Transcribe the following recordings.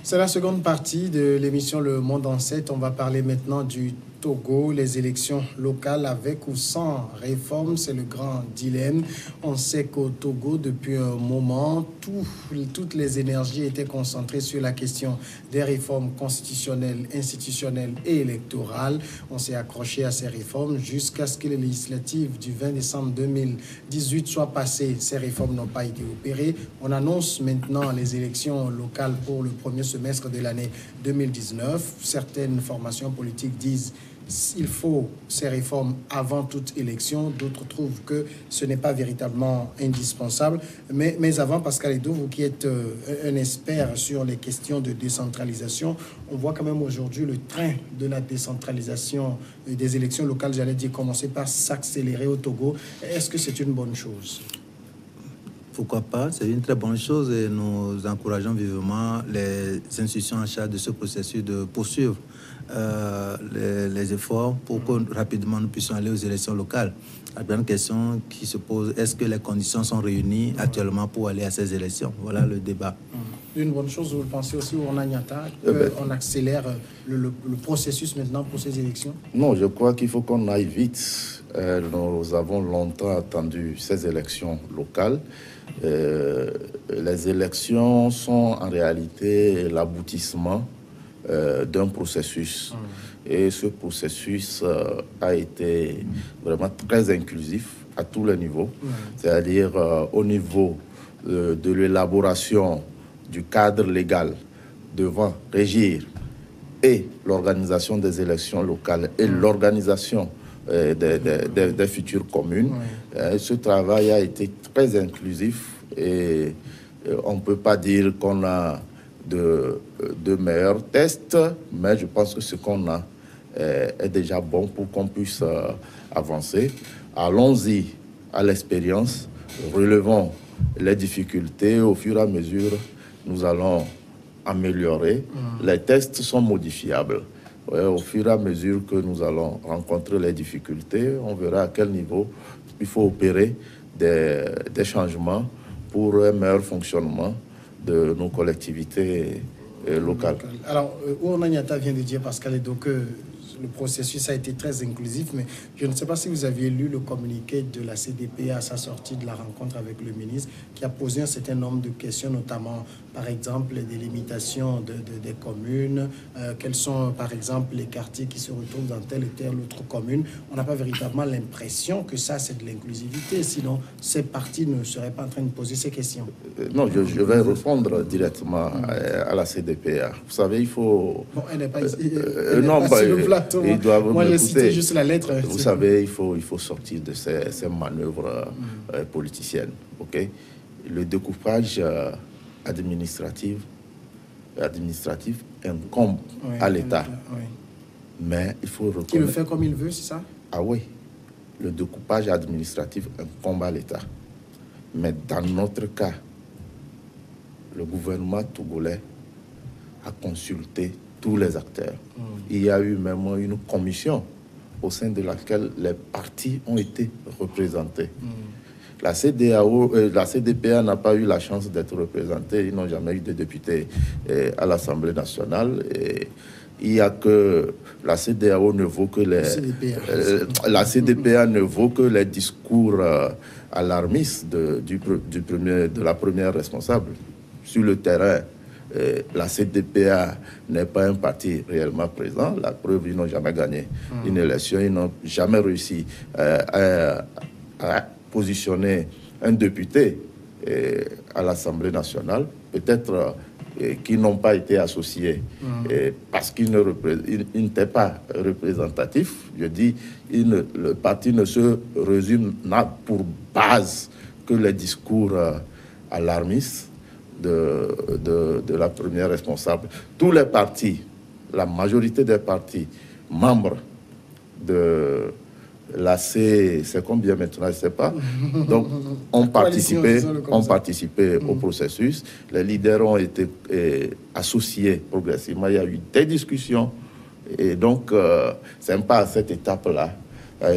C'est la seconde partie de l'émission Le Monde en 7. On va parler maintenant du Togo, les élections locales avec ou sans réforme, c'est le grand dilemme. On sait qu'au Togo, depuis un moment, toutes les énergies étaient concentrées sur la question des réformes constitutionnelles, institutionnelles et électorales. On s'est accroché à ces réformes jusqu'à ce que les législatives du 20 décembre 2018 soient passées. Ces réformes n'ont pas été opérées. On annonce maintenant les élections locales pour le premier semestre de l'année 2019. Certaines formations politiques disent il faut ces réformes avant toute élection. D'autres trouvent que ce n'est pas véritablement indispensable. Mais avant, Pascal Edo, vous qui êtes un expert sur les questions de décentralisation, on voit quand même aujourd'hui le train de la décentralisation des élections locales, j'allais dire, commencer par s'accélérer au Togo. Est-ce que c'est une bonne chose? Pourquoi pas? C'est une très bonne chose et nous encourageons vivement les institutions en charge de ce processus de poursuivre les efforts pour que rapidement nous puissions aller aux élections locales. La grande question qui se pose, est-ce que les conditions sont réunies actuellement pour aller à ces élections? Voilà le débat. Une bonne chose, vous le pensez aussi, on accélère le processus maintenant pour ces élections? Non, je crois qu'il faut qu'on aille vite. Nous avons longtemps attendu ces élections locales. Les élections sont en réalité l'aboutissement d'un processus. Et ce processus a été vraiment très inclusif à tous les niveaux, c'est-à-dire au niveau de l'élaboration du cadre légal devant régir et l'organisation des élections locales et l'organisation des futures communes. Ce travail a été très inclusif et on ne peut pas dire qu'on a de meilleurs tests, mais je pense que ce qu'on a est déjà bon pour qu'on puisse avancer. Allons-y à l'expérience, relevons les difficultés au fur et à mesure, nous allons améliorer. Les tests sont modifiables. Au fur et à mesure que nous allons rencontrer les difficultés, on verra à quel niveau il faut opérer des changements pour un meilleur fonctionnement de nos collectivités locales. Alors, Ourna Niata vient de dire, Pascal Edo, que le processus a été très inclusif, mais je ne sais pas si vous aviez lu le communiqué de la CDP à sa sortie de la rencontre avec le ministre, qui a posé un certain nombre de questions, notamment, par exemple, des limitations des communes, quels sont, par exemple, les quartiers qui se retrouvent dans telle et telle autre commune. On n'a pas véritablement l'impression que ça, c'est de l'inclusivité, sinon ces partis ne seraient pas en train de poser ces questions. Non, je vais répondre directement à la CDPA. Vous savez, il faut... Bon, elle n'est pas ici. Ils doivent Moi, j'ai cité juste la lettre. Vous savez, il faut sortir de ces manœuvres politiciennes. Okay? Le découpage administratif incombe à l'État. Mais il faut reconnaître... Qui le fait comme il veut, c'est ça? Ah oui. Le découpage administratif incombe à l'État. Mais dans notre cas, le gouvernement togolais a consulté tous les acteurs. Il y a eu même une commission au sein de laquelle les partis ont été représentés. La CEDEAO, la CDPA n'a pas eu la chance d'être représentée. Ils n'ont jamais eu de députés à l'Assemblée nationale. Et il y a que la CEDEAO ne vaut que les... la CDPA ne vaut que les discours alarmistes de la première responsable. Sur le terrain, la CDPA n'est pas un parti réellement présent. La preuve, ils n'ont jamais gagné une élection. Ils n'ont jamais réussi à positionner un député à l'Assemblée nationale. Peut-être qu'ils n'ont pas été associés parce qu'ils n'étaient pas représentatifs. Je dis, le parti ne se résume n'a pour base que les discours alarmistes de la première responsable. Tous les partis, la majorité des partis membres de l'AC, c'est combien maintenant, je ne sais pas. Donc, ont participé au processus. Les leaders ont été associés progressivement. Il y a eu des discussions. Et donc, c'est pas à cette étape-là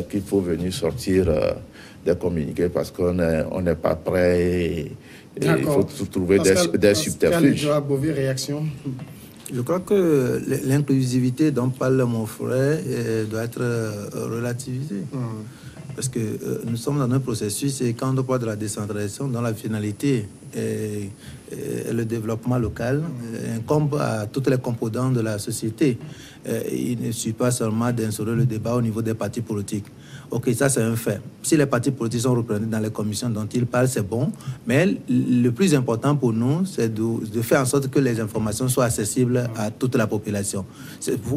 qu'il faut venir sortir des communiqués parce qu'on n'est pas prêt. Il faut trouver des subterfuges. Réaction. Je crois que l'inclusivité dont parle mon frère doit être relativisée. Parce que nous sommes dans un processus et quand on parle de la décentralisation, dans la finalité et le développement local incombe à toutes les composantes de la société. Il ne suffit pas seulement d'instaurer le débat au niveau des partis politiques. Ok, ça c'est un fait. Si les partis politiques sont représentés dans les commissions dont ils parlent, c'est bon. Mais le plus important pour nous, c'est de faire en sorte que les informations soient accessibles à toute la population.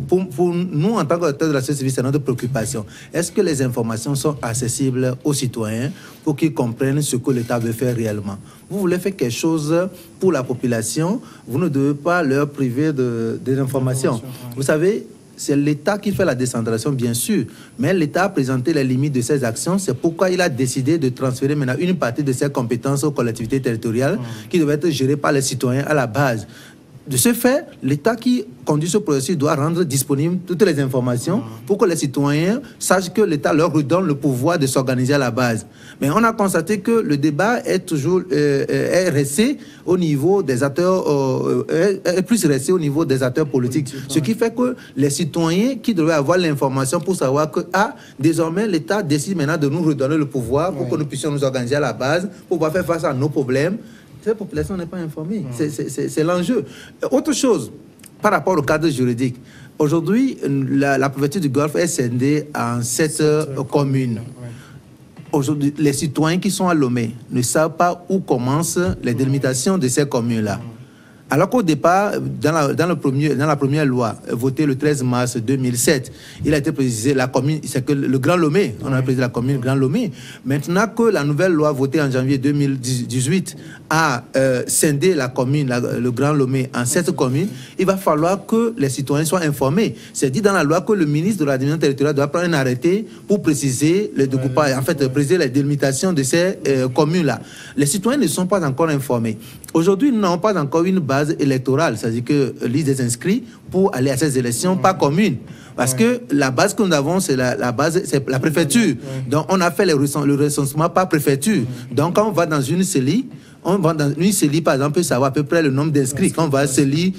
Pour nous, en tant qu'acteurs de la société civile, c'est notre préoccupation. Est-ce que les informations sont accessibles aux citoyens pour qu'ils comprennent ce que l'État veut faire réellement? Vous voulez faire quelque chose pour la population, vous ne devez pas leur priver des informations. Vous savez, c'est l'État qui fait la décentralisation, bien sûr, mais l'État a présenté les limites de ses actions. C'est pourquoi il a décidé de transférer maintenant une partie de ses compétences aux collectivités territoriales qui devaient être gérées par les citoyens à la base. De ce fait, l'État qui conduit ce processus doit rendre disponibles toutes les informations pour que les citoyens sachent que l'État leur redonne le pouvoir de s'organiser à la base. Mais on a constaté que le débat est toujours est resté au niveau des acteurs, est plus resté au niveau des acteurs politiques. Ce qui fait que les citoyens qui devaient avoir l'information pour savoir que désormais l'État décide maintenant de nous redonner le pouvoir pour que nous puissions nous organiser à la base, pour pouvoir faire face à nos problèmes. Cette population n'est pas informée. C'est l'enjeu. Autre chose, par rapport au cadre juridique, aujourd'hui, la préfecture du Golfe est scindée en 7 communes. Aujourd'hui, les citoyens qui sont à Lomé ne savent pas où commencent les délimitations de ces communes-là. Alors qu'au départ, dans la première loi votée le 13 mars 2007, il a été précisé la commune, c'est que le Grand Lomé, on a précisé la commune Grand Lomé. Maintenant que la nouvelle loi votée en janvier 2018 a scindé la commune, le Grand Lomé, en 7 communes, il va falloir que les citoyens soient informés. C'est dit dans la loi que le ministre de l'administration territoriale doit prendre un arrêté pour préciser le découpage, en fait, préciser les délimitations de ces communes-là. Les citoyens ne sont pas encore informés. Aujourd'hui, nous n'avons pas encore une base électorale, c'est-à-dire que liste des inscrits pour aller à ces élections, pas communes. Parce que la base que nous avons, c'est la base, c'est la préfecture. Donc, on a fait le recensement par préfecture. Donc, quand on va dans une CELI, par exemple, on peut savoir à peu près le nombre d'inscrits. Quand on va à CELI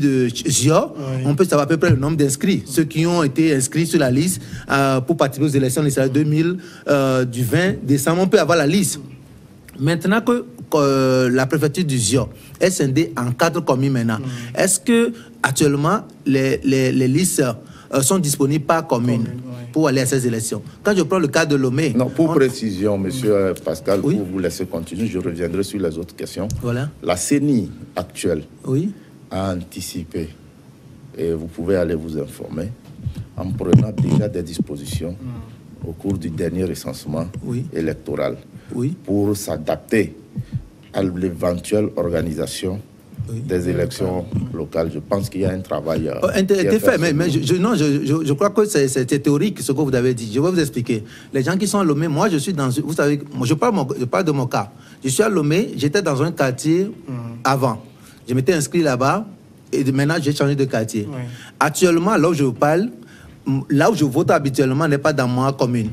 de Gio, on peut savoir à peu près le nombre d'inscrits. Ceux qui ont été inscrits sur la liste pour participer aux élections du 20 décembre, on peut avoir la liste. Maintenant que la préfecture du Gio est scindée en 4 communes maintenant, est-ce que actuellement les listes sont disponibles par commune pour aller à ces élections? Quand je prends le cas de Lomé... Non, pour précision, monsieur Pascal, pour vous laisser continuer, je reviendrai sur les autres questions. Voilà. La CENI actuelle a anticipé, et vous pouvez aller vous informer, en prenant déjà des dispositions au cours du dernier recensement électoral pour s'adapter à l'éventuelle organisation des élections locales. Je pense qu'il y a un travail fait, mais je crois que c'est théorique ce que vous avez dit. Je vais vous expliquer. Les gens qui sont à Lomé, moi je suis dans... Vous savez, je parle de mon cas. Je suis à Lomé, j'étais dans un quartier avant. Je m'étais inscrit là-bas et maintenant j'ai changé de quartier. Actuellement, là où je parle, là où je vote habituellement n'est pas dans ma commune.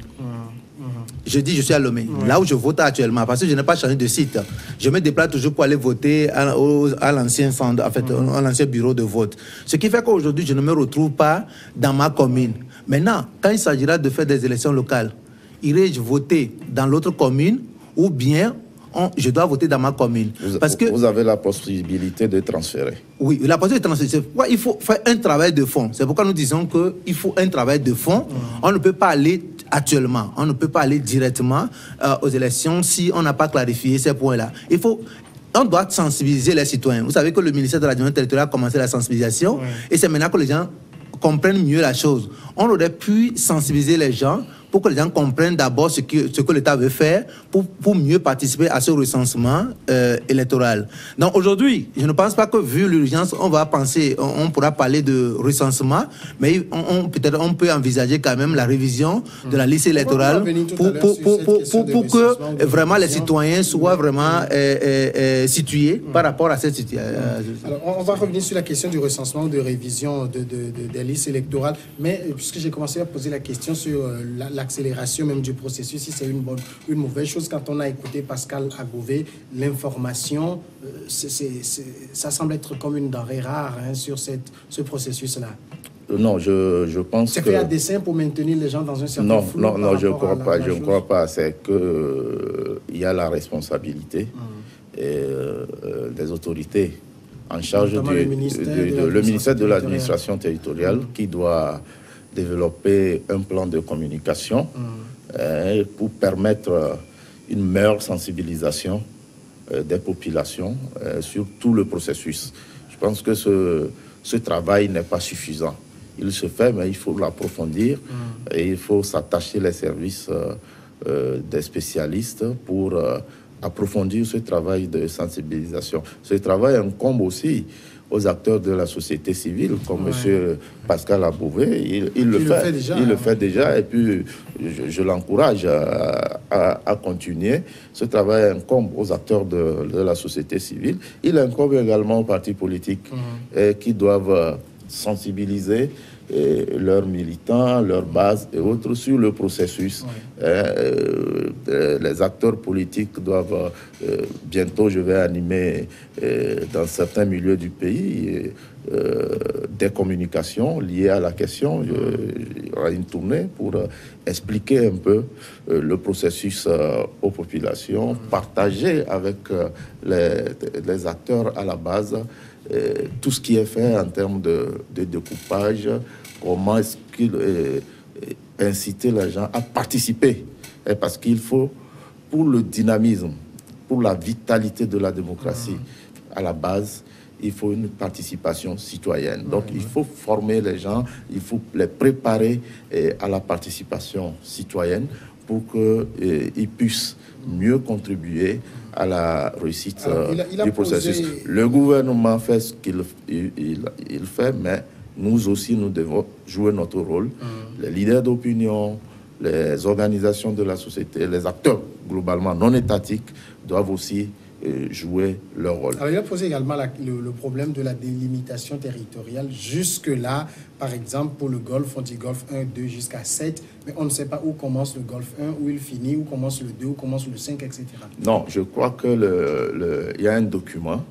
Je dis je suis à Lomé, là où je vote actuellement, parce que je n'ai pas changé de site. Je me déplace toujours pour aller voter à l'ancien centre, en fait, à l'ancien bureau de vote. Ce qui fait qu'aujourd'hui, je ne me retrouve pas dans ma commune. Maintenant, quand il s'agira de faire des élections locales, irai-je voter dans l'autre commune ou bien je dois voter dans ma commune? Parce que vous avez la possibilité de transférer. Oui, la possibilité de transférer. C'est pourquoi il faut faire un travail de fond. C'est pourquoi nous disons qu'il faut un travail de fond. On ne peut pas aller actuellement, on ne peut pas aller directement aux élections si on n'a pas clarifié ces points-là. On doit sensibiliser les citoyens. Vous savez que le ministère de l'administration territoriale a commencé la sensibilisation et c'est maintenant que les gens comprennent mieux la chose. On aurait pu sensibiliser les gens pour que les gens comprennent d'abord ce que l'État veut faire pour mieux participer à ce recensement électoral. Donc aujourd'hui, je ne pense pas que vu l'urgence, on pourra parler de recensement, mais peut-être on peut envisager quand même la révision de la liste électorale pour que vraiment les citoyens soient vraiment situés par rapport à cette situation. Alors, on va revenir sur la question du recensement ou de révision des listes électorales, mais puisque j'ai commencé à poser la question sur la l'accélération même du processus, si c'est une mauvaise chose. Quand on a écouté Pascal Agové, l'information, ça semble être comme une denrée rare sur ce processus-là. Non, je pense que... C'est fait à dessein pour maintenir les gens dans un certain flou. Non, je ne crois pas. Je ne crois pas. C'est qu'il y a la responsabilité des autorités en charge le ministère de l'administration territoriale qui doit développer un plan de communication pour permettre une meilleure sensibilisation des populations sur tout le processus. Je pense que ce travail n'est pas suffisant. Il se fait, mais il faut l'approfondir et il faut s'attacher les services des spécialistes pour approfondir ce travail de sensibilisation. Ce travail incombe aussi aux acteurs de la société civile, comme M. Pascal Agové. Il le fait déjà, et puis je l'encourage à continuer. Ce travail incombe aux acteurs de la société civile. Il incombe également aux partis politiques qui doivent sensibiliser leurs militants, leurs bases et autres sur le processus. Les acteurs politiques doivent, bientôt je vais animer dans certains milieux du pays des communications liées à la question. Il y aura une tournée pour expliquer un peu le processus aux populations, partager avec les acteurs à la base tout ce qui est fait en termes de découpage, comment est-ce qu'il inciter les gens à participer. Et parce qu'il faut, pour le dynamisme, pour la vitalité de la démocratie, à la base, il faut une participation citoyenne. Donc, il faut former les gens, il faut les préparer à la participation citoyenne pour qu'ils puissent mieux contribuer à la réussite du processus. Le gouvernement fait ce qu'il fait, mais nous aussi, nous devons jouer notre rôle. Les leaders d'opinion, les organisations de la société, les acteurs globalement non étatiques doivent aussi jouer leur rôle. Alors, il a posé également le problème de la délimitation territoriale. Jusque-là, par exemple, pour le Golfe, on dit Golfe 1, 2 jusqu'à 7, mais on ne sait pas où commence le Golfe 1, où il finit, où commence le 2, où commence le 5, etc. Non, je crois que il y a un document,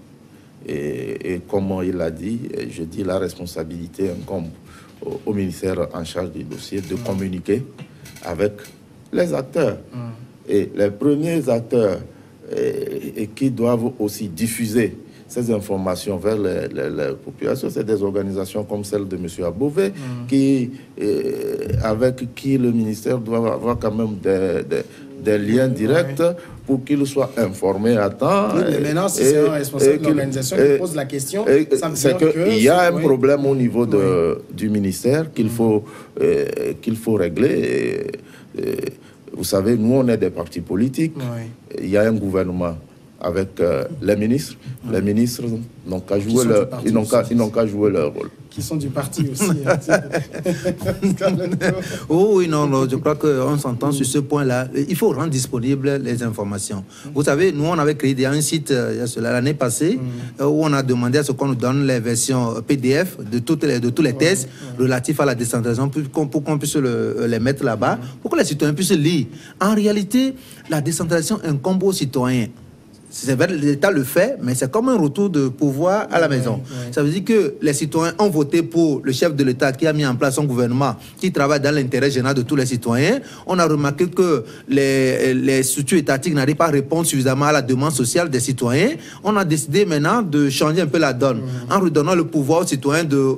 et comme il l'a dit, je dis la responsabilité incombe au ministère en charge du dossier de communiquer avec les acteurs. Et les premiers acteurs et qui doivent aussi diffuser ces informations vers les populations, c'est des organisations comme celle de M. Agové, avec qui le ministère doit avoir quand même des liens directs pour qu'il soit informé à temps. Oui, mais maintenant, si c'est un responsable de l'organisation qui pose la question, c'est qu'il y a un problème au niveau du ministère qu'il faut régler. Vous savez, nous, on est des partis politiques. Il y a un gouvernement avec les ministres. Les ministres n'ont qu'à jouer leur rôle. Qui sont du parti aussi. Oh oui, non, je crois qu'on s'entend sur ce point-là. Il faut rendre disponibles les informations. Vous savez, nous, on avait créé un site l'année passée où on a demandé à ce qu'on nous donne les versions PDF de tous les tests relatifs à la décentralisation pour qu'on puisse les mettre là-bas, pour que les citoyens puissent lire. En réalité, la décentralisation incombe aux citoyens. C'est vrai, l'État le fait, mais c'est comme un retour de pouvoir à la maison. Ça veut dire que les citoyens ont voté pour le chef de l'État qui a mis en place son gouvernement, qui travaille dans l'intérêt général de tous les citoyens. On a remarqué que les structures étatiques n'arrivent pas à répondre suffisamment à la demande sociale des citoyens. On a décidé maintenant de changer un peu la donne, en redonnant le pouvoir aux citoyens de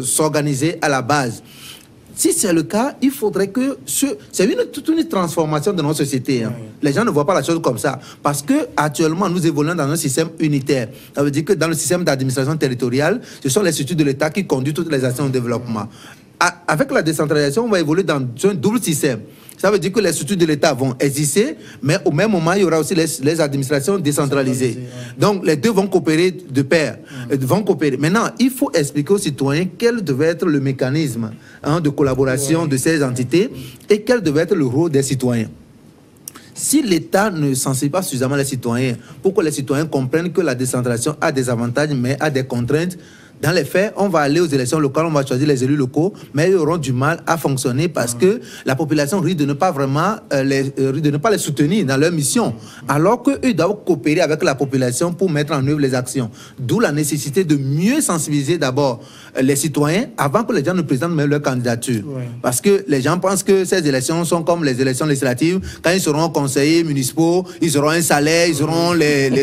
s'organiser à la base. Si c'est le cas, il faudrait que c'est toute une transformation de notre société. Les gens ne voient pas la chose comme ça. Parce qu'actuellement, nous évoluons dans un système unitaire. Ça veut dire que dans le système d'administration territoriale, ce sont les structures de l'État qui conduisent toutes les actions de développement. Avec la décentralisation, on va évoluer dans un double système. Ça veut dire que les structures de l'État vont exister, mais au même moment, il y aura aussi les administrations décentralisées. Donc, les deux vont coopérer de pair. Maintenant, il faut expliquer aux citoyens quel devait être le mécanisme de collaboration de ces entités et quel devait être le rôle des citoyens. Si l'État ne sensibilise pas suffisamment les citoyens pour que les citoyens comprennent que la décentralisation a des avantages, mais a des contraintes, Dans les faits, on va aller aux élections locales, on va choisir les élus locaux, mais ils auront du mal à fonctionner parce que la population risque de ne pas vraiment les soutenir dans leur mission, alors qu'eux doivent coopérer avec la population pour mettre en œuvre les actions. D'où la nécessité de mieux sensibiliser d'abord les citoyens avant que les gens ne présentent même leur candidature. Parce que les gens pensent que ces élections sont comme les élections législatives. Quand ils seront conseillers municipaux, ils auront un salaire, ils auront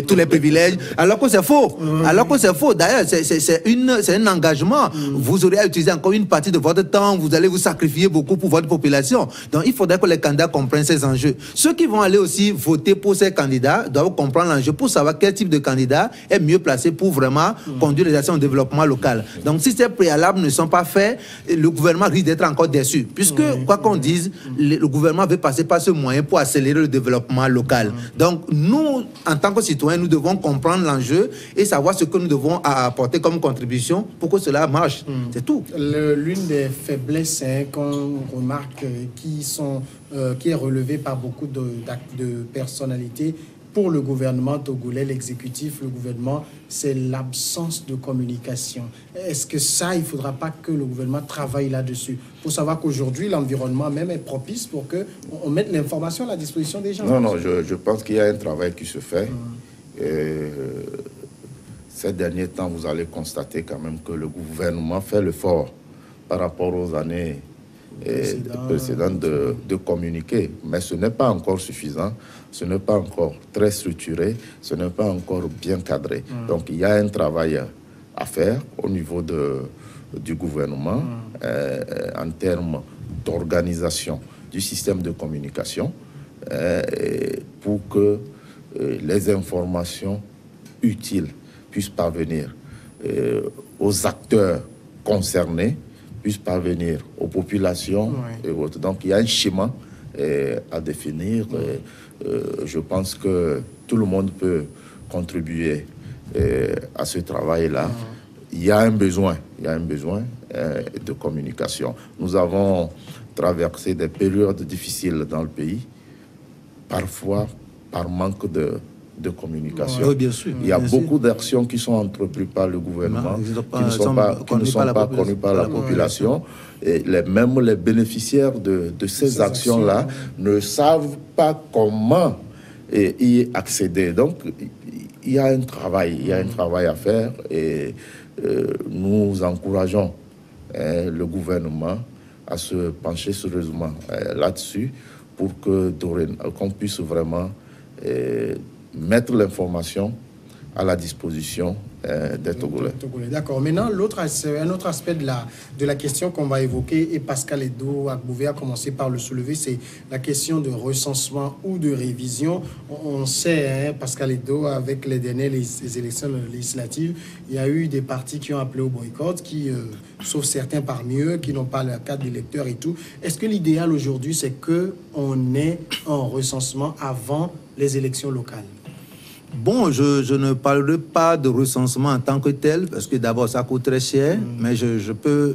tous les privilèges, alors que c'est faux. Alors que c'est faux. D'ailleurs, c'est un engagement. Vous aurez à utiliser encore une partie de votre temps, vous allez vous sacrifier beaucoup pour votre population. Donc, il faudrait que les candidats comprennent ces enjeux. Ceux qui vont aller aussi voter pour ces candidats doivent comprendre l'enjeu pour savoir quel type de candidat est mieux placé pour vraiment conduire les actions de développement local. Donc, si ces préalables ne sont pas faits, le gouvernement risque d'être encore déçu. Puisque, quoi qu'on dise, le gouvernement veut passer par ce moyen pour accélérer le développement local. Donc, nous, en tant que citoyens, nous devons comprendre l'enjeu et savoir ce que nous devons apporter comme contribution pour que cela marche. C'est tout. L'une des faiblesses qu'on remarque qui est relevée par beaucoup de personnalités pour le gouvernement togolais, l'exécutif, le gouvernement, c'est l'absence de communication. Est-ce que ça, il ne faudra pas que le gouvernement travaille là-dessus pour savoir qu'aujourd'hui, l'environnement même est propice pour qu'on mette l'information à la disposition des gens? Non, je pense qu'il y a un travail qui se fait. Ces derniers temps, vous allez constater quand même que le gouvernement fait l'effort par rapport aux années précédentes de communiquer. Mais ce n'est pas encore suffisant, ce n'est pas encore très structuré, ce n'est pas encore bien cadré. Donc il y a un travail à faire au niveau du gouvernement en termes d'organisation du système de communication pour que les informations utiles puissent parvenir aux acteurs concernés, puissent parvenir aux populations et autres. Donc il y a un schéma à définir. Je pense que tout le monde peut contribuer à ce travail-là. Il y a un besoin de communication. Nous avons traversé des périodes difficiles dans le pays, parfois par manque de communication. Oui, bien sûr. Il y a beaucoup d'actions qui sont entreprises par le gouvernement, qui ne sont pas connues par la population. Et même les bénéficiaires de ces actions-là ne savent pas comment y accéder. Donc, il y a un travail à faire et nous encourageons le gouvernement à se pencher sérieusement là-dessus pour qu'on puisse vraiment mettre l'information à la disposition des Togolais. D'accord. Maintenant, un autre aspect de la question qu'on va évoquer, et Pascal Edo Agbouvé a commencé par le soulever, c'est la question de recensement ou de révision. On sait, Pascal Edo, avec les dernières élections législatives, il y a eu des partis qui ont appelé au boycott, sauf certains parmi eux, qui n'ont pas la carte d'électeur et tout. Est-ce que l'idéal aujourd'hui, c'est qu'on ait un recensement avant les élections locales? Bon, je ne parlerai pas de recensement en tant que tel, parce que d'abord, ça coûte très cher, mais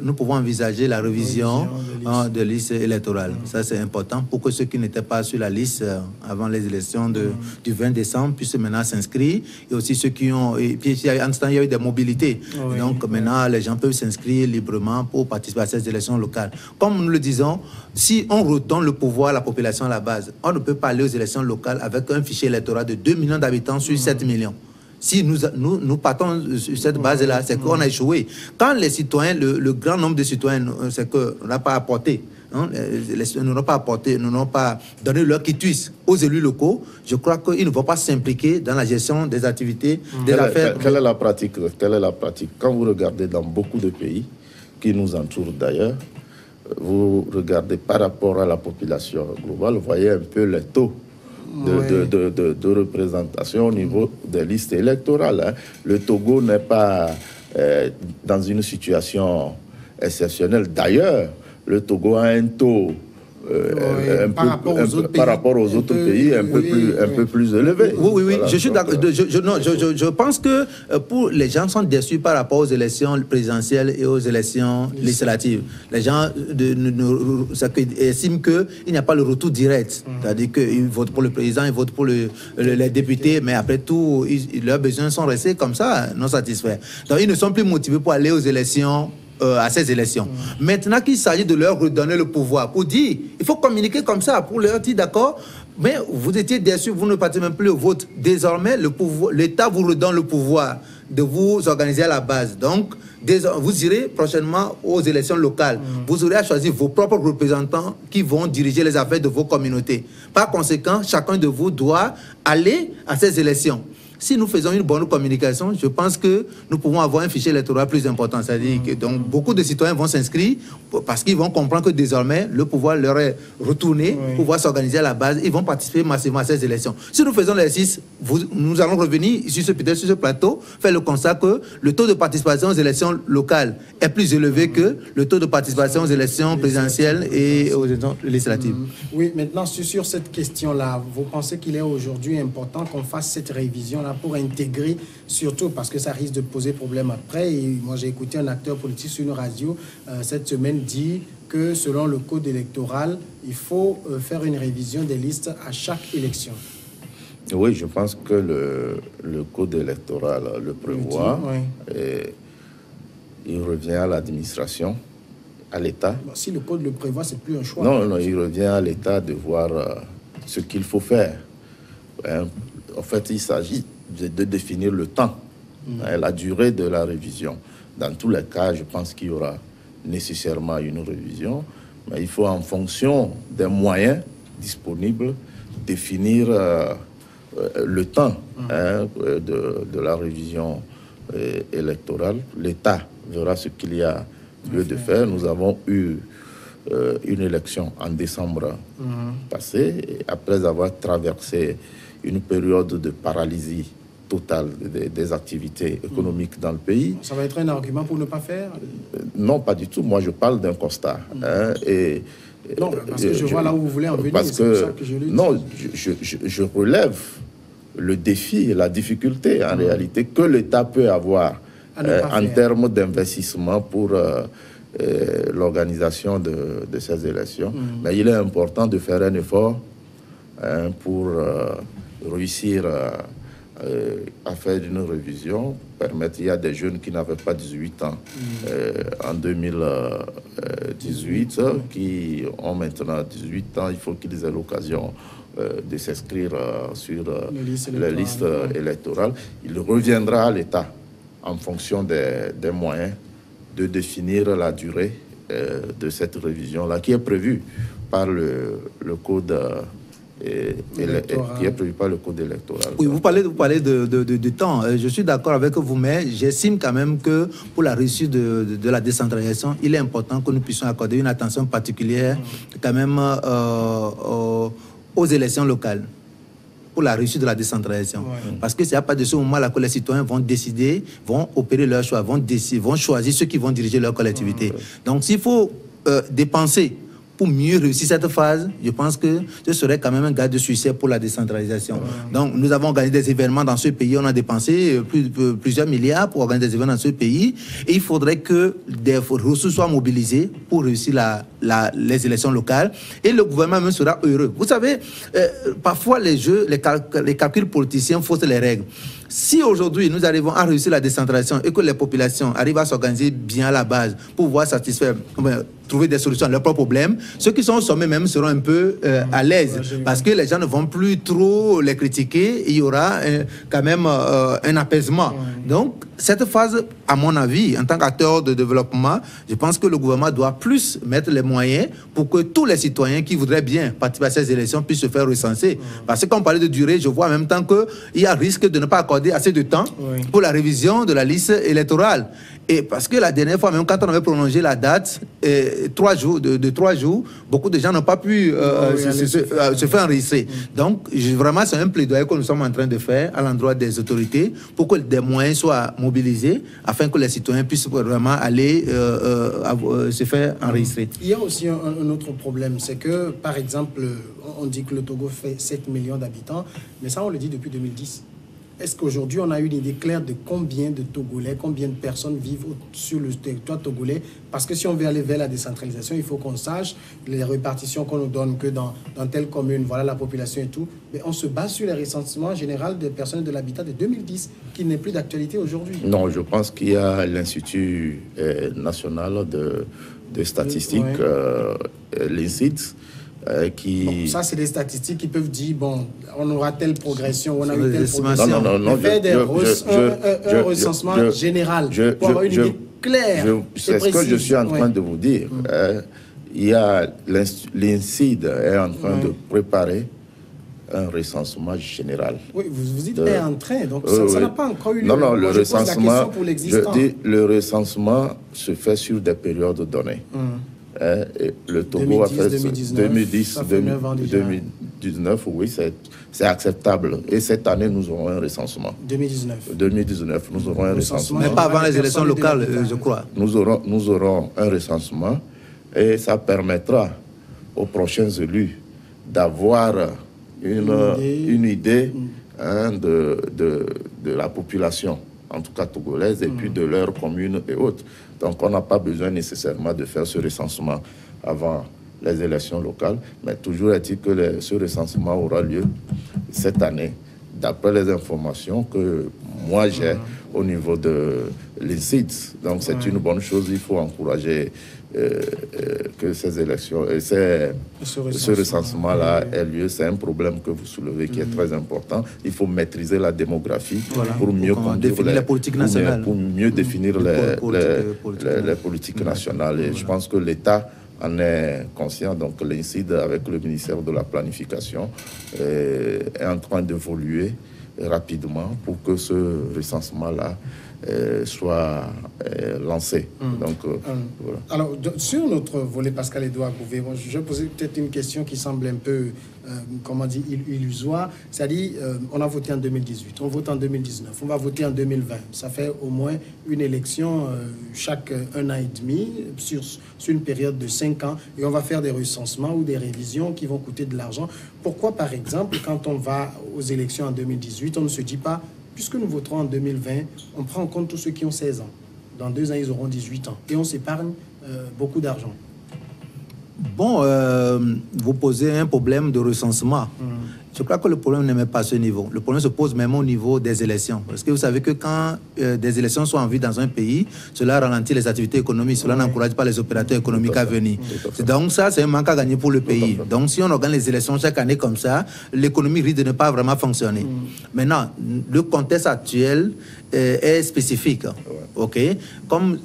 nous pouvons envisager la révision de liste électorale. Ça, c'est important pour que ceux qui n'étaient pas sur la liste avant les élections du 20 décembre puissent maintenant s'inscrire. Et aussi ceux qui ont... Et puis, en ce temps, il y a eu des mobilités. Donc, maintenant, les gens peuvent s'inscrire librement pour participer à ces élections locales. Comme nous le disons, si on redonne le pouvoir à la population à la base, on ne peut pas aller aux élections locales avec un fichier électoral de 2 millions d'habitants sur 7 millions. Si nous partons sur cette base-là, c'est qu'on a échoué. Quand les citoyens, le grand nombre de citoyens, c'est qu'on n'a pas apporté, nous n'ont pas donné leur quitus aux élus locaux, je crois qu'ils ne vont pas s'impliquer dans la gestion des activités, des affaires. Quelle est la pratique? Quand vous regardez dans beaucoup de pays qui nous entourent d'ailleurs, vous regardez par rapport à la population globale, vous voyez un peu les taux de représentation au niveau des listes électorales. Le Togo n'est pas dans une situation exceptionnelle. D'ailleurs, le Togo a un taux par rapport aux autres pays, un peu plus élevé. Oui. Voilà, je suis d'accord. Je pense que pour les gens sont déçus par rapport aux élections présidentielles et aux élections législatives. Les gens estiment qu'il n'y a pas le retour direct. C'est-à-dire qu'ils votent pour le président, ils votent pour les députés, mais après tout, leurs besoins sont restés comme ça, non satisfaits. Donc ils ne sont plus motivés pour aller aux élections. À ces élections. Maintenant qu'il s'agit de leur redonner le pouvoir, pour dire, il faut communiquer comme ça, pour leur dire d'accord, mais vous étiez déçus, vous ne partez même plus au vote. Désormais, l'État vous redonne le pouvoir de vous organiser à la base. Donc, vous irez prochainement aux élections locales. Vous aurez à choisir vos propres représentants qui vont diriger les affaires de vos communautés. Par conséquent, chacun de vous doit aller à ces élections. Si nous faisons une bonne communication, je pense que nous pouvons avoir un fichier électoral plus important. C'est-à-dire que donc, beaucoup de citoyens vont s'inscrire parce qu'ils vont comprendre que désormais, le pouvoir leur est retourné pour pouvoir s'organiser à la base. Ils vont participer massivement à ces élections. Si nous faisons l'exercice, nous allons revenir sur ce plateau, faire le constat que le taux de participation aux élections locales est plus élevé que le taux de participation aux élections présidentielles et aux élections législatives. Oui, maintenant, sur cette question-là, vous pensez qu'il est aujourd'hui important qu'on fasse cette révision-là pour intégrer, surtout parce que ça risque de poser problème après. Et moi, j'ai écouté un acteur politique sur une radio cette semaine dire que selon le code électoral, il faut faire une révision des listes à chaque élection. Oui, je pense que le code électoral le prévoit. Et il revient à l'administration, à l'État. Bon, si le code le prévoit, c'est plus un choix. Non, il revient à l'État de voir ce qu'il faut faire. En fait, il s'agit de définir le temps, la durée de la révision. Dans tous les cas, je pense qu'il y aura nécessairement une révision, mais il faut, en fonction des moyens disponibles, définir le temps de la révision électorale. L'État verra ce qu'il y a lieu de faire. Nous avons eu une élection en décembre passé, et après avoir traversé une période de paralysie totale des activités économiques dans le pays. Ça va être un argument pour ne pas faire? Non, pas du tout. Moi, je parle d'un constat. Non, parce que je vois là où vous voulez en venir. Parce que, non, je relève le défi et la difficulté, en réalité, que l'État peut avoir en termes d'investissement pour l'organisation de ces élections. Mais il est important de faire un effort pour réussir à faire une révision, permettre. Il y a des jeunes qui n'avaient pas 18 ans en 2018, qui ont maintenant 18 ans. Il faut qu'ils aient l'occasion de s'inscrire sur les listes électorales. Il reviendra à l'État, en fonction des moyens, de définir la durée de cette révision-là, qui est prévue par le code qui est prévu par le code électoral. Oui, vous parlez de temps. Je suis d'accord avec vous, mais j'estime quand même que pour la réussite de la décentralisation, il est important que nous puissions accorder une attention particulière quand même aux élections locales, pour la réussite de la décentralisation. Parce que c'est à partir de ce moment-là que les citoyens vont décider, vont opérer leur choix, vont choisir ceux qui vont diriger leur collectivité. Donc s'il faut dépenser pour mieux réussir cette phase, je pense que ce serait quand même un gage de succès pour la décentralisation. Donc, nous avons organisé des événements dans ce pays, on a dépensé plusieurs milliards pour organiser des événements dans ce pays, et il faudrait que des ressources soient mobilisées pour réussir les élections locales, et le gouvernement même sera heureux. Vous savez, parfois les calculs politiciens faussent les règles. Si aujourd'hui nous arrivons à réussir la décentralisation et que les populations arrivent à s'organiser bien à la base pour pouvoir trouver des solutions à leurs propres problèmes, ceux qui sont au sommet même seront un peu à l'aise, parce que les gens ne vont plus trop les critiquer, il y aura quand même un apaisement. Donc cette phase, à mon avis, en tant qu'acteur de développement, je pense que le gouvernement doit plus mettre les moyens pour que tous les citoyens qui voudraient bien participer à ces élections puissent se faire recenser. Parce que quand on parlait de durée, je vois en même temps qu'il y a risque de ne pas accorder accordé assez de temps pour la révision de la liste électorale. Et parce que la dernière fois, même quand on avait prolongé la date, 3 jours, de 3 jours, beaucoup de gens n'ont pas pu se faire enregistrer. Donc, vraiment, c'est un plaidoyer que nous sommes en train de faire à l'endroit des autorités pour que des moyens soient mobilisés afin que les citoyens puissent vraiment aller se faire enregistrer. Il y a aussi un autre problème, c'est que, par exemple, on dit que le Togo fait 7 millions d'habitants, mais ça, on le dit depuis 2010. Est-ce qu'aujourd'hui, on a une idée claire de combien de Togolais, combien de personnes vivent sur le territoire togolais? Parce que si on veut aller vers la décentralisation, il faut qu'on sache les répartitions qu'on nous donne que dans telle commune, voilà la population et tout. Mais on se base sur les recensements généraux des personnes de l'habitat de 2010, qui n'est plus d'actualité aujourd'hui. Non, je pense qu'il y a l'Institut national de statistiques, l'INSID, Bon, ça, c'est des statistiques qui peuvent dire, bon, on aura telle progression, on a eu telle progression. Non, faire un recensement général pour avoir une idée claire. C'est ce que je suis en train de vous dire. Il y a l'INSID est en train de préparer un recensement général. Oui, vous dites est en train, donc ça n'a pas encore eu lieu. Non, le recensement, je dis, le recensement se fait sur des périodes données. Le Togo 2010, a fait 2019, oui, c'est acceptable. Et cette année, nous aurons un recensement. 2019, nous aurons un recensement. Mais pas avant les élections locales, je crois. Nous aurons un recensement et ça permettra aux prochains élus d'avoir une idée de la population, en tout cas togolaise, et puis de leurs communes et autres. Donc, on n'a pas besoin nécessairement de faire ce recensement avant les élections locales, mais toujours est-il que ce recensement aura lieu cette année, d'après les informations que moi j'ai au niveau de l'INSID. Donc, c'est une bonne chose. Il faut encourager que ces élections et ce recensement-là ait lieu. C'est un problème que vous soulevez qui est très important. Il faut maîtriser la démographie pour mieux définir les politiques nationales. Pour mieux définir les politiques nationales. Et je pense que l'État en est conscient. Donc l'INSID, avec le ministère de la Planification, est en train d'évoluer rapidement pour que ce recensement-là soit lancé. Donc, voilà. Alors, sur notre volet, Pascal Edouard Bouvet, je vais poser peut-être une question qui semble un peu, comment dire, illusoire. C'est-à-dire, on a voté en 2018, on vote en 2019, on va voter en 2020. Ça fait au moins une élection chaque 1 an et demi sur une période de 5 ans, et on va faire des recensements ou des révisions qui vont coûter de l'argent. Pourquoi, par exemple, quand on va aux élections en 2018, on ne se dit pas, puisque nous voterons en 2020, on prend en compte tous ceux qui ont 16 ans. Dans 2 ans, ils auront 18 ans. Et on s'épargne beaucoup d'argent. Bon, vous posez un problème de recensement. Je crois que le problème n'est même pas à ce niveau. Le problème se pose même au niveau des élections. Parce que vous savez que quand des élections sont en vue dans un pays, cela ralentit les activités économiques, cela n'encourage pas les opérateurs économiques à venir. Donc ça, c'est un manque à gagner pour le pays. Donc si on organise les élections chaque année comme ça, l'économie risque de ne pas vraiment fonctionner. Maintenant, le contexte actuel est spécifique. Ok, comme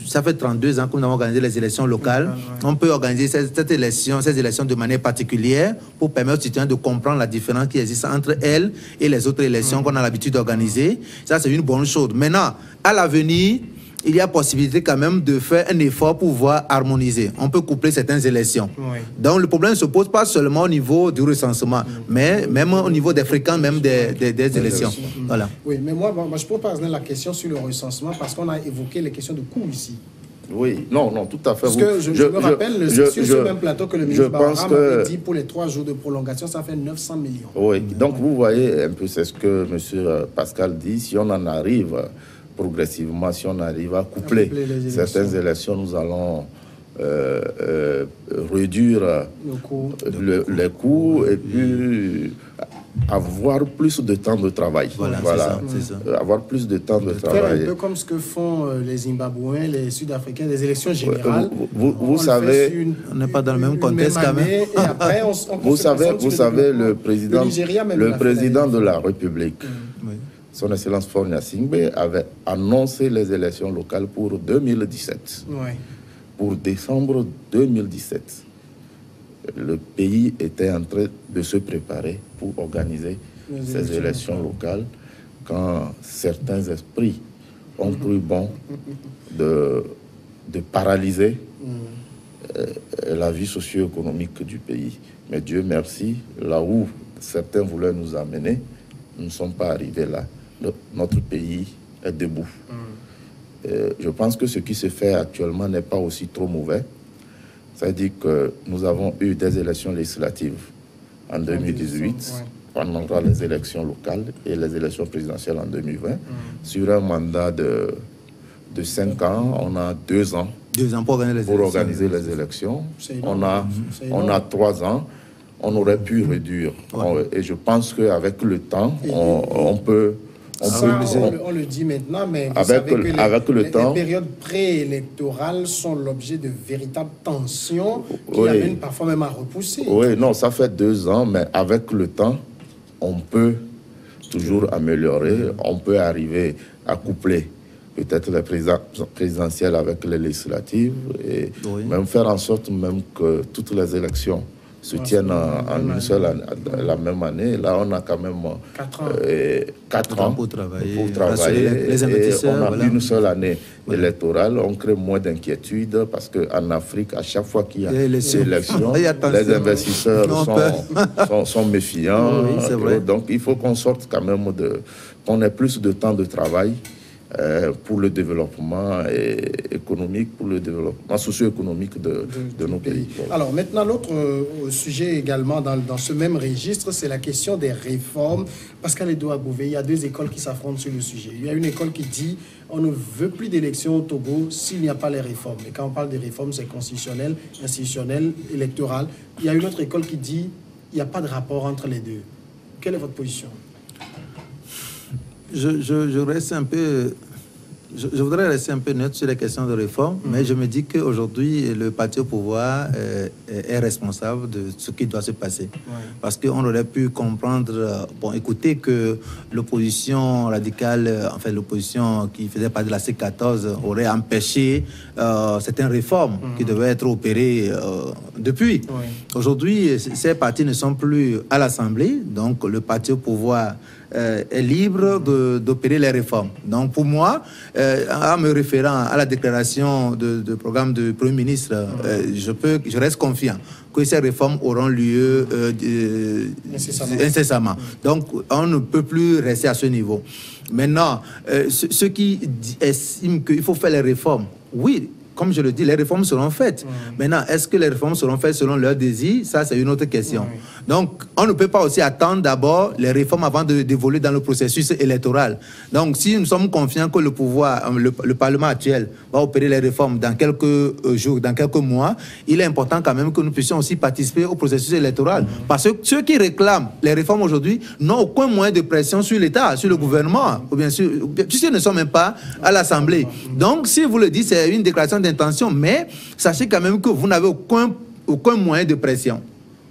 ça fait 32 ans que nous avons organisé les élections locales, on peut organiser ces élections de manière particulière pour permettre aux citoyens de comprendre la différence qui existe entre elles et les autres élections qu'on a l'habitude d'organiser. Ça, c'est une bonne chose. Maintenant, à l'avenir, il y a possibilité quand même de faire un effort pour pouvoir harmoniser. On peut coupler certaines élections. Donc, le problème ne se pose pas seulement au niveau du recensement, mais même au niveau des fréquences même des élections. Voilà. Oui, mais moi, je pose par exemple la question sur le recensement parce qu'on a évoqué les questions de coût ici. Oui, non, tout à fait. Parce que je me rappelle, sur ce même plateau que le ministre Barham avait dit pour les 3 jours de prolongation, ça fait 900 millions. Oui, donc vous voyez un peu, c'est ce que M. Pascal dit, si on en arrive progressivement, si on arrive à coupler certaines élections, nous allons réduire les coûts et puis avoir plus de temps de travail. Voilà. C'est ça. Avoir plus de temps de travail. Faire un peu comme ce que font les Zimbabwéens, les Sud-Africains, des élections générales. Vous savez, on n'est pas dans le même contexte quand même. Et après, vous savez, le président de la République, Son Excellence Faure Gnassingbé, avait annoncé les élections locales pour 2017. Pour décembre 2017. Le pays était en train de se préparer pour organiser ces élections locales quand certains esprits ont cru bon de paralyser la vie socio-économique du pays. Mais Dieu merci, là où certains voulaient nous amener, nous ne sommes pas arrivés là. Notre pays est debout. Je pense que ce qui se fait actuellement n'est pas aussi trop mauvais. C'est-à-dire que nous avons eu des élections législatives en 2018, on aura les élections locales et les élections présidentielles en 2020. Sur un mandat de 5 ans, on a 2 ans. 2 ans pour organiser les élections. On a 3 ans. On aurait pu réduire. Et je pense qu'avec le temps, on peut... On le dit maintenant, mais vous savez que les périodes préélectorales sont l'objet de véritables tensions qui amènent parfois même à repousser. Oui, non, ça fait 2 ans, mais avec le temps, on peut toujours améliorer. On peut arriver à coupler peut-être les présidentielles avec les législatives et même faire en sorte même que toutes les élections se tiennent en une seule année, la même année. Là, on a quand même 4 ans pour travailler. Les investisseurs, on a une seule année électorale. On crée moins d'inquiétude parce qu'en Afrique, à chaque fois qu'il y a des élections, les investisseurs sont méfiants. Donc, il faut qu'on sorte quand même qu'on ait plus de temps de travail pour le développement économique, pour le développement socio-économique de nos pays. Alors maintenant, l'autre sujet également dans ce même registre, c'est la question des réformes. Pascal Edouard Bouvet, il y a 2 écoles qui s'affrontent sur le sujet. Il y a une école qui dit on ne veut plus d'élections au Togo s'il n'y a pas les réformes. Et quand on parle des réformes, c'est constitutionnel, institutionnel, électoral. Il y a une autre école qui dit il n'y a pas de rapport entre les deux. Quelle est votre position ? Je reste un peu... Je voudrais rester un peu neutre sur les questions de réforme, mais je me dis qu'aujourd'hui, le parti au pouvoir est responsable de ce qui doit se passer. Parce qu'on aurait pu comprendre, écoutez, que l'opposition radicale, en fait, l'opposition qui faisait partie de la C14 aurait empêché certaines réformes qui devaient être opérées depuis. Aujourd'hui, ces partis ne sont plus à l'Assemblée, donc le parti au pouvoir est libre d'opérer les réformes. Donc pour moi, en me référant à la déclaration de programme du Premier ministre, je reste confiant que ces réformes auront lieu incessamment. Donc on ne peut plus rester à ce niveau. Maintenant, ceux qui estiment qu'il faut faire les réformes, oui, comme je le dis, les réformes seront faites. Maintenant, est-ce que les réformes seront faites selon leurs désirs? Ça, c'est une autre question. Donc, on ne peut pas aussi attendre d'abord les réformes avant d'évoluer dans le processus électoral. Donc, si nous sommes confiants que le pouvoir, le Parlement actuel va opérer les réformes dans quelques jours, dans quelques mois, il est important quand même que nous puissions aussi participer au processus électoral. Parce que ceux qui réclament les réformes aujourd'hui n'ont aucun moyen de pression sur l'État, sur le gouvernement, ou bien sûr, puisqu'ils ne sont même pas à l'Assemblée. Donc, si vous le dites, c'est une déclaration d'intention, mais sachez quand même que vous n'avez aucun moyen de pression.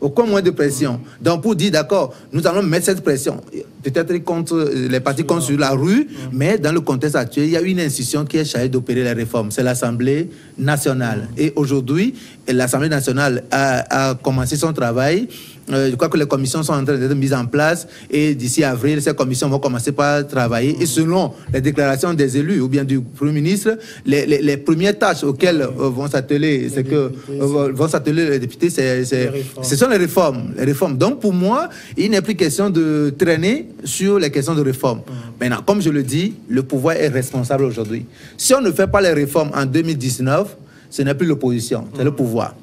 Aucun moyen de pression. Donc, pour dire, d'accord, nous allons mettre cette pression, peut-être contre les partis contre sur la rue, mais dans le contexte actuel, il y a une institution qui est chargée d'opérer les réformes. C'est l'Assemblée nationale. Et aujourd'hui, l'Assemblée nationale a commencé son travail. Je crois que les commissions sont en train d'être mises en place et d'ici avril, ces commissions vont commencer par travailler. Et selon les déclarations des élus ou bien du Premier ministre, les premières tâches auxquelles vont s'atteler, les députés, ce sont les réformes. Donc pour moi, il n'est plus question de traîner sur les questions de réforme. Maintenant, comme je le dis, le pouvoir est responsable aujourd'hui. Si on ne fait pas les réformes en 2019, ce n'est plus l'opposition, c'est le pouvoir.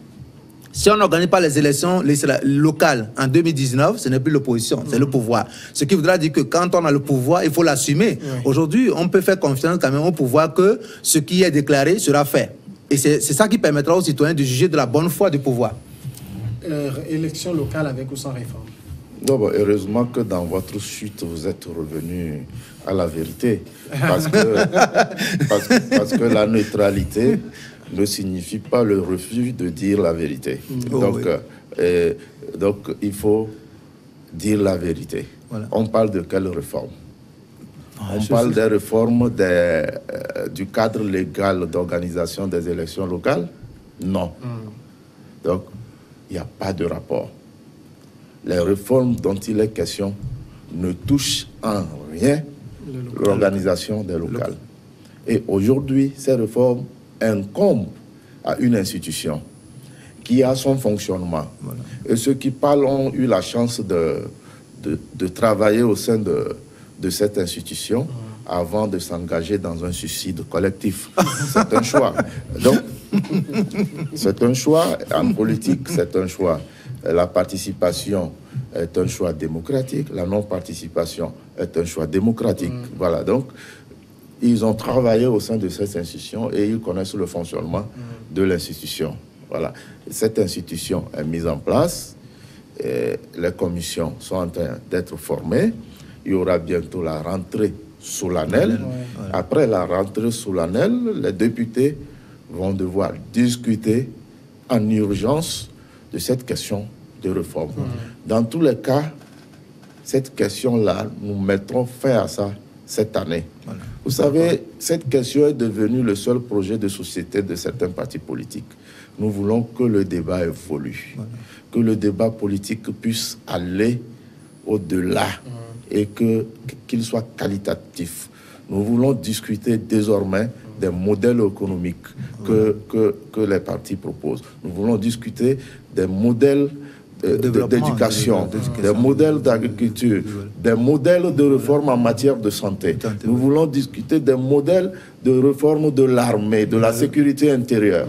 Si on n'organise pas les élections locales en 2019, ce n'est plus l'opposition, c'est le pouvoir. Ce qui voudra dire que quand on a le pouvoir, il faut l'assumer. Aujourd'hui, on peut faire confiance quand même au pouvoir que ce qui est déclaré sera fait. Et c'est ça qui permettra aux citoyens de juger de la bonne foi du pouvoir. Élection locale avec ou sans réforme? Non, heureusement que dans votre chute, vous êtes revenu à la vérité. Parce que la neutralité ne signifie pas le refus de dire la vérité. Donc, il faut dire la vérité. Voilà. On parle de quelle réforme? On parle des réformes du cadre légal d'organisation des élections locales? Non. Donc, il n'y a pas de rapport. Les réformes dont il est question ne touchent en rien l'organisation des locales. Et aujourd'hui, ces réformes incombent à une institution qui a son fonctionnement. Voilà. Et ceux qui parlent ont eu la chance de travailler au sein de cette institution avant de s'engager dans un suicide collectif. C'est un choix. Donc, c'est un choix. En politique, c'est un choix. La participation est un choix démocratique. La non-participation est un choix démocratique. Voilà. Donc, ils ont travaillé au sein de cette institution et ils connaissent le fonctionnement de l'institution. Voilà. Cette institution est mise en place. Et les commissions sont en train d'être formées. Il y aura bientôt la rentrée solennelle. Après la rentrée solennelle, les députés vont devoir discuter en urgence de cette question de réforme. Dans tous les cas, cette question-là, nous mettrons fin à ça cette année. Voilà. Vous savez, cette question est devenue le seul projet de société de certains partis politiques. Nous voulons que le débat évolue, que le débat politique puisse aller au-delà et qu'il soit qualitatif. Nous voulons discuter désormais des modèles économiques que les partis proposent. Nous voulons discuter des modèles d'éducation, des modèles d'agriculture, des modèles de réforme en matière de santé. Nous voulons discuter des modèles de réforme de l'armée, de la sécurité intérieure.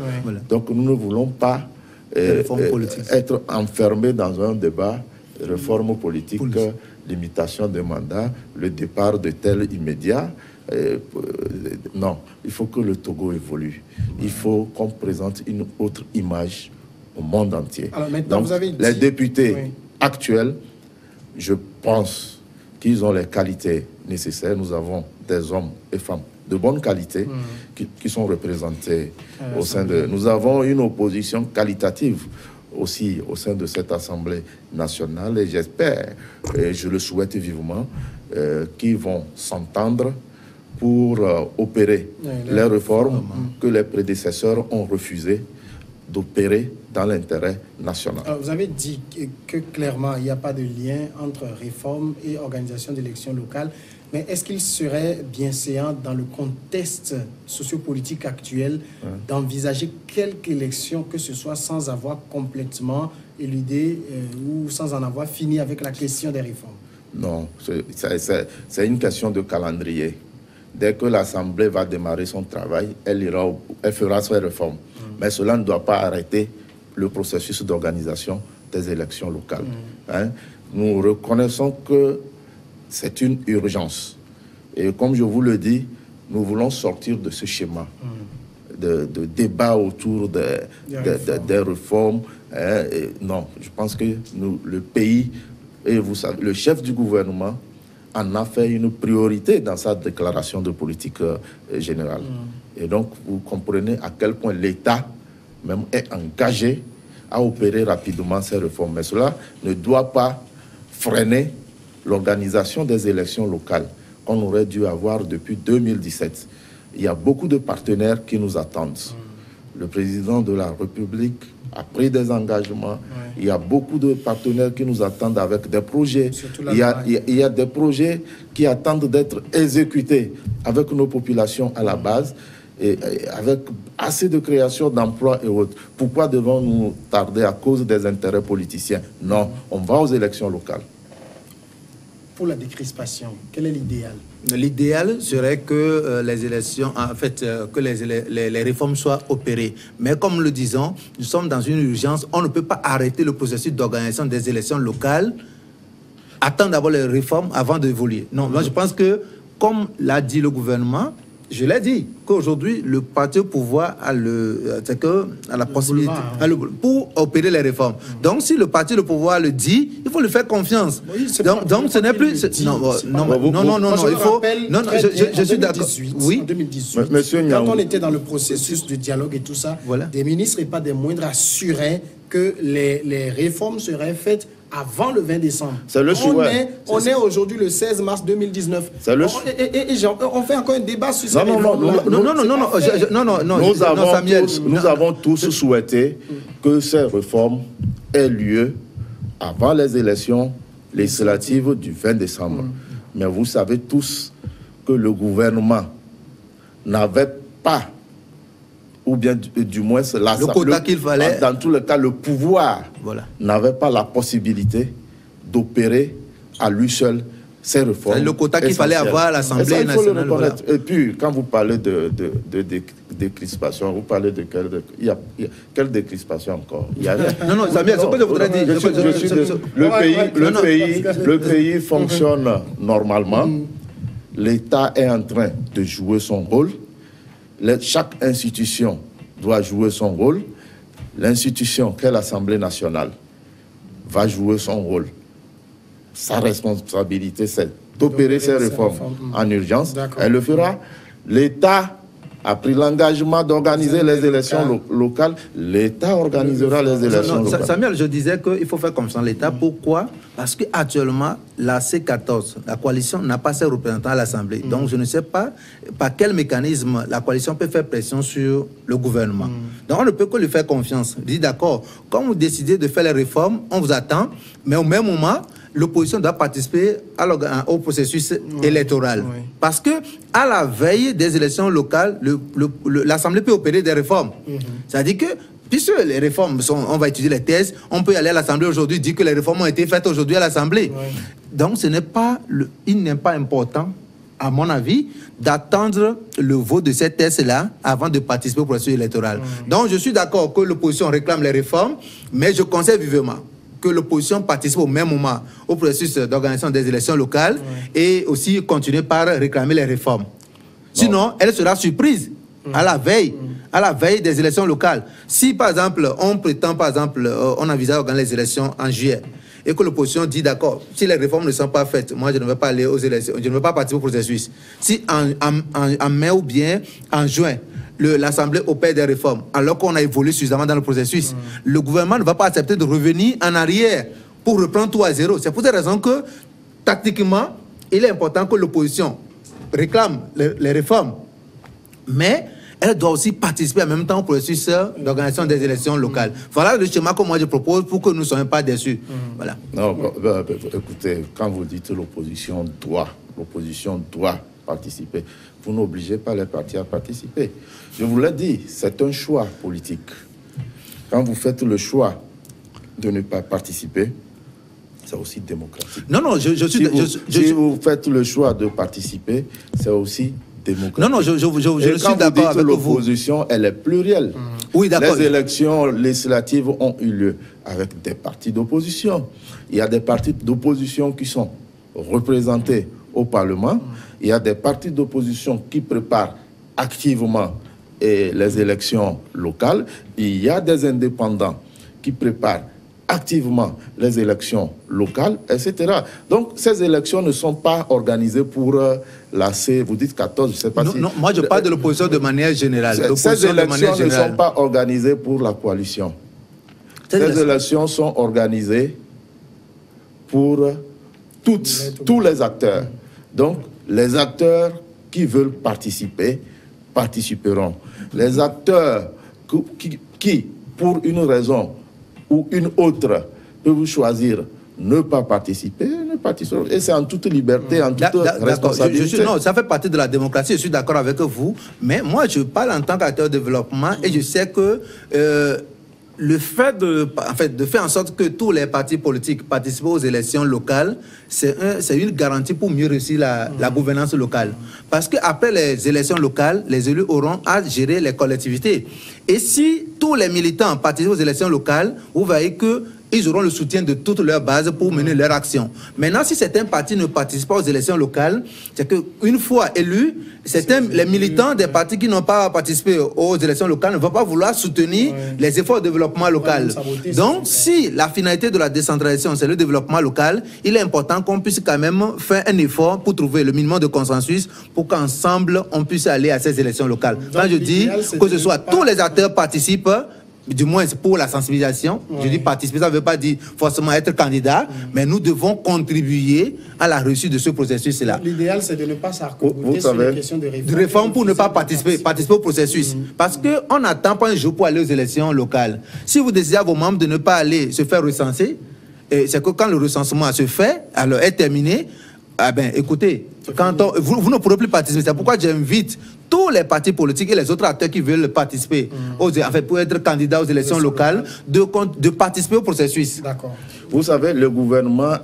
Donc nous ne voulons pas être enfermés dans un débat de réforme politique, limitation des mandats, le départ de tel immédiat. Non, il faut que le Togo évolue. Il faut qu'on présente une autre image au monde entier. Alors maintenant, donc, vous avez dit... les députés actuels, je pense qu'ils ont les qualités nécessaires. Nous avons des hommes et femmes de bonne qualité qui sont représentés au sein de... Nous avons une opposition qualitative aussi au sein de cette Assemblée nationale et j'espère, et je le souhaite vivement, qu'ils vont s'entendre pour opérer les réformes que les prédécesseurs ont refusé d'opérer dans l'intérêt national. Alors, vous avez dit que clairement, il n'y a pas de lien entre réforme et organisation d'élections locales, mais est-ce qu'il serait bien séant dans le contexte sociopolitique actuel d'envisager quelque élection que ce soit sans avoir complètement éludé ou sans en avoir fini avec la question des réformes? Non, c'est une question de calendrier. Dès que l'Assemblée va démarrer son travail, elle fera ses réformes. Mais cela ne doit pas arrêter le processus d'organisation des élections locales. Nous reconnaissons que c'est une urgence. Et comme je vous le dis, nous voulons sortir de ce schéma de débat autour des réformes. Non, je pense que le pays, et vous savez, le chef du gouvernement en a fait une priorité dans sa déclaration de politique générale. Et donc, vous comprenez à quel point l'État même est engagé à opérer rapidement ces réformes. Mais cela ne doit pas freiner l'organisation des élections locales qu'on aurait dû avoir depuis 2017. Il y a beaucoup de partenaires qui nous attendent. Le président de la République a pris des engagements. Il y a beaucoup de partenaires qui nous attendent avec des projets. Il y a des projets qui attendent d'être exécutés avec nos populations à la base et avec assez de création d'emplois et autres. Pourquoi devons-nous tarder à cause des intérêts politiciens? Non, on va aux élections locales. Pour la décrispation, quel est l'idéal? L'idéal serait que les élections, en fait, que les réformes soient opérées. Mais comme nous le disons, nous sommes dans une urgence. On ne peut pas arrêter le processus d'organisation des élections locales, attendre d'abord les réformes avant d'évoluer. Non, moi je pense que, comme l'a dit le gouvernement, je l'ai dit, qu'aujourd'hui, le parti au pouvoir a la possibilité pour opérer les réformes. Donc, si le parti au pouvoir le dit, il faut lui faire confiance. Oui, donc ce n'est plus... Non, il faut... Non, je suis d'accord. Oui. En 2018, Monsieur quand on était dans le processus de dialogue et tout ça, des ministres et pas des moindres assuraient que les réformes seraient faites avant le 20 décembre. C'est le souhait. On est aujourd'hui le 16 mars 2019. On fait encore un débat sur ça. Nous avons tous souhaité que ces réformes aient lieu avant les élections législatives du 20 décembre. Mais vous savez tous que le gouvernement n'avait pas, ou bien du moins le quota qu'il fallait, dans tous les cas, le pouvoir n'avait pas la possibilité d'opérer à lui seul ces réformes. Le quota qu'il fallait avoir à l'Assemblée nationale. Voilà. Et puis, quand vous parlez de décrispation, vous parlez de quelle décrispation encore? Il y a rien. Non, Samuel, c'est ce que je voudrais dire. Le pays fonctionne normalement. L'État est en train de jouer son rôle. Chaque institution doit jouer son rôle. L'institution qu'est l'Assemblée nationale va jouer son rôle. Sa responsabilité, c'est d'opérer ces réformes en urgence. Elle le fera. L'État a pris l'engagement d'organiser les élections locales. L'État organisera les élections locales. Samuel, je disais qu'il faut faire confiance à l'État. Pourquoi? Parce qu'actuellement, la C14, la coalition, n'a pas ses représentants à l'Assemblée. Donc, je ne sais pas par quel mécanisme la coalition peut faire pression sur le gouvernement. Donc, on ne peut que lui faire confiance. Je dis d'accord, quand vous décidez de faire les réformes, on vous attend, mais au même moment, l'opposition doit participer au processus électoral. Parce que à la veille des élections locales, l'Assemblée peut opérer des réformes. C'est-à-dire que, puisque les réformes on va étudier les thèses, on peut aller à l'Assemblée aujourd'hui, dire que les réformes ont été faites aujourd'hui à l'Assemblée. Donc, il n'est pas important, à mon avis, d'attendre le vote de cette thèse-là avant de participer au processus électoral. Donc, je suis d'accord que l'opposition réclame les réformes, mais je conseille vivement que l'opposition participe au même moment au processus d'organisation des élections locales et aussi continuer par réclamer les réformes. Sinon, elle sera surprise à la veille des élections locales. Si, par exemple, on prétend, on envisage d'organiser les élections en juillet et que l'opposition dit d'accord, si les réformes ne sont pas faites, moi je ne vais pas aller aux élections, je ne vais pas participer au processus. Si en mai ou bien en juin, l'Assemblée opère des réformes, alors qu'on a évolué suffisamment dans le processus, le gouvernement ne va pas accepter de revenir en arrière pour reprendre tout à zéro. C'est pour cette raison que, tactiquement, il est important que l'opposition réclame les réformes, mais elle doit aussi participer en même temps au processus d'organisation des élections locales. Voilà le schéma que moi je propose pour que nous ne soyons pas déçus. Voilà. Non, écoutez, quand vous dites l'opposition doit participer, vous n'obligez pas les partis à participer. Je vous l'ai dit, c'est un choix politique. Quand vous faites le choix de ne pas participer, c'est aussi démocratique. Non, si vous faites le choix de participer, c'est aussi démocratique. Non, je suis d'accord avec vous. L'opposition, elle est plurielle. Oui, d'accord. Les élections législatives ont eu lieu avec des partis d'opposition. Il y a des partis d'opposition qui sont représentés au Parlement. Il y a des partis d'opposition qui préparent activement les élections locales. Il y a des indépendants qui préparent activement les élections locales, etc. Donc, ces élections ne sont pas organisées pour la C, vous dites 14, je ne sais pas si... Non, moi je parle de l'opposition de manière générale. Ces élections ne sont pas organisées pour la coalition. Ces élections sont organisées pour tous les acteurs. Donc, les acteurs qui veulent participer, participeront. Les acteurs qui pour une raison ou une autre, peuvent choisir ne pas participer, ne participeront. Et c'est en toute liberté, en toute responsabilité. Non, ça fait partie de la démocratie, je suis d'accord avec vous. Mais moi, je parle en tant qu'acteur de développement et je sais que le fait de faire en sorte que tous les partis politiques participent aux élections locales, c'est une garantie pour mieux réussir la gouvernance locale. Parce qu'après les élections locales, les élus auront à gérer les collectivités. Et si tous les militants participent aux élections locales, vous voyez qu'ils auront le soutien de toute leur base pour mener leur action. Maintenant, si certains partis ne participent pas aux élections locales, c'est qu'une fois élus, les militants des partis qui n'ont pas participé aux élections locales ne vont pas vouloir soutenir les efforts de développement local. Donc, si la finalité de la décentralisation, c'est le développement local, il est important qu'on puisse quand même faire un effort pour trouver le minimum de consensus pour qu'ensemble, on puisse aller à ces élections locales. Quand je dis que ce soit tous les acteurs participent, du moins pour la sensibilisation. Je dis participer, ça ne veut pas dire forcément être candidat, mais nous devons contribuer à la réussite de ce processus-là. L'idéal, c'est de ne pas s'arc-bouter sur les questions de réforme. De réforme pour ne pas participer au processus. Parce qu'on n'attend pas un jour pour aller aux élections locales. Si vous décidez à vos membres de ne pas aller se faire recenser, c'est que quand le recensement se fait, alors est terminé, écoutez, Vous ne pourrez plus participer. C'est pourquoi j'invite tous les partis politiques et les autres acteurs qui veulent participer, pour être candidats aux élections locales, de participer au processus. D'accord. Vous savez, le gouvernement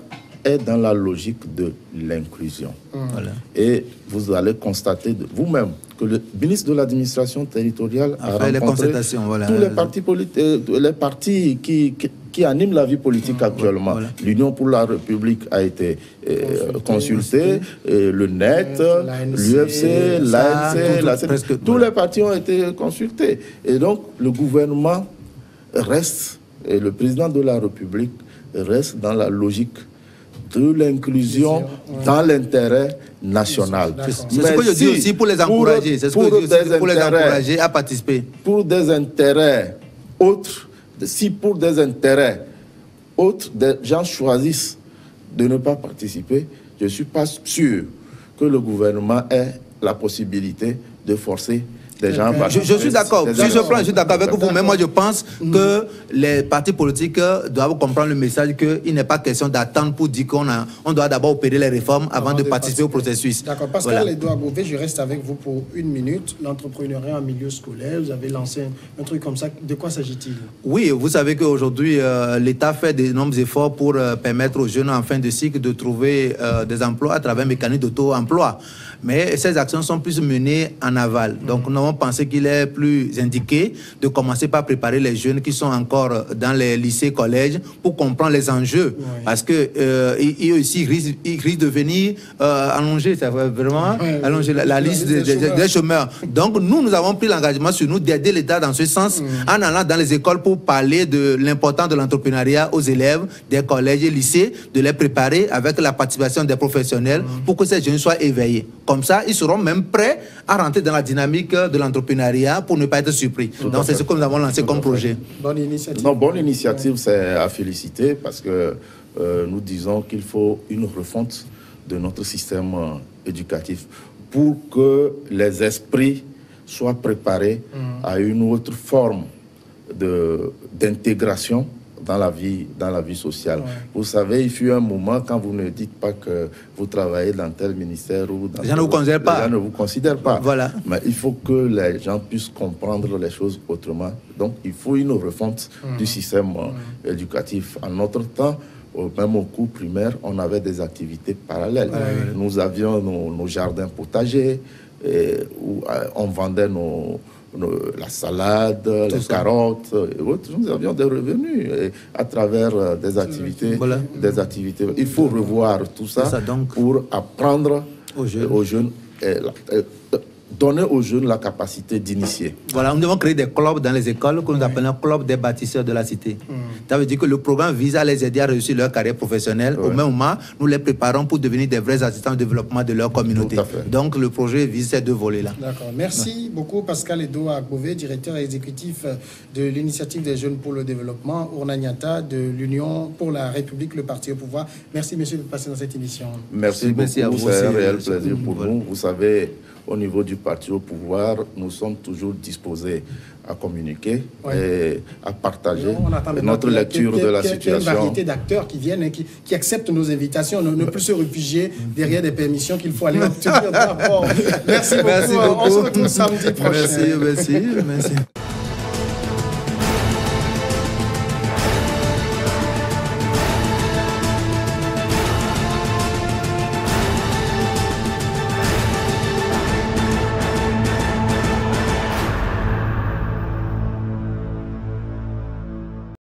est dans la logique de l'inclusion. Voilà. Et vous allez constater vous-même que le ministre de l'administration territoriale a rencontré tous les partis politiques, les partis qui animent la vie politique actuellement. Voilà. L'Union pour la République a été consultée, le NET, l'UFC, l'ANC, tous les partis ont été consultés. Et donc, le gouvernement reste, et le président de la République reste dans la logique de l'inclusion dans l'intérêt national. C'est ce que je dis aussi pour les encourager. C'est ce que je dis aussi pour les encourager à participer. Pour des intérêts autres, si pour des intérêts autres, des gens choisissent de ne pas participer, je ne suis pas sûr que le gouvernement ait la possibilité de forcer des gens. Je suis d'accord. Sur ce plan, je suis d'accord avec vous. Mais moi, je pense que les partis politiques doivent comprendre le message qu'il n'est pas question d'attendre pour dire qu'on doit d'abord opérer les réformes avant de participer au processus. D'accord. Pascal Edouard Bové, je reste avec vous pour 1 minute. L'entrepreneuriat en milieu scolaire, vous avez lancé un truc comme ça. De quoi s'agit-il? Oui, vous savez qu'aujourd'hui, l'État fait d'énormes efforts pour permettre aux jeunes en fin de cycle de trouver des emplois à travers un mécanisme d'auto-emploi. Mais ces actions sont plus menées en aval. Donc, nous avons pensé qu'il est plus indiqué de commencer par préparer les jeunes qui sont encore dans les lycées, collèges, pour comprendre les enjeux. Oui. Parce qu'ils aussi risquent de venir allonger, ça va vraiment allonger la liste des chômeurs. Donc, nous avons pris l'engagement sur nous d'aider l'État dans ce sens, en allant dans les écoles pour parler de l'importance de l'entrepreneuriat aux élèves des collèges et lycées, de les préparer avec la participation des professionnels pour que ces jeunes soient éveillés. Comme ça, ils seront même prêts à rentrer dans la dynamique de l'entrepreneuriat pour ne pas être surpris. Donc, c'est ce que nous avons lancé comme projet. Bonne initiative. Non, bonne initiative, c'est à féliciter parce que nous disons qu'il faut une refonte de notre système éducatif pour que les esprits soient préparés à une autre forme d'intégration dans la vie sociale. Ouais. Vous savez, il fut un moment quand vous ne dites pas que vous travaillez dans tel ministère ou dans les gens ne vous considèrent pas. Les gens ne vous considèrent pas. Voilà. Mais il faut que les gens puissent comprendre les choses autrement. Donc, il faut une refonte du système éducatif. En notre temps, même au cours primaire, on avait des activités parallèles. Nous avions nos jardins potagers où on vendait la salade, les carottes et autres. Nous avions des revenus à travers des activités. Il faut revoir tout ça pour apprendre aux jeunes donner aux jeunes la capacité d'initier. Voilà, nous devons créer des clubs dans les écoles que nous appelons clubs des bâtisseurs de la cité. Ça veut dire que le programme vise à les aider à réussir leur carrière professionnelle. Au même moment, nous les préparons pour devenir des vrais assistants au développement de leur communauté. Donc, le projet vise ces deux volets-là. D'accord. Merci beaucoup, Pascal Edouard Bové, directeur exécutif de l'Initiative des jeunes pour le développement, Ournanyata, de l'Union pour la République, le parti au pouvoir. Merci, monsieur, de passer dans cette émission. Merci beaucoup. C'est un réel plaisir pour nous. Vous savez, au niveau du parti au pouvoir, nous sommes toujours disposés à communiquer et à partager notre lecture de la situation. Il y a une variété d'acteurs qui viennent et qui acceptent nos invitations, ne plus se réfugier derrière des permissions qu'il faut aller obtenir. Merci beaucoup. On se retrouve samedi prochain. Merci.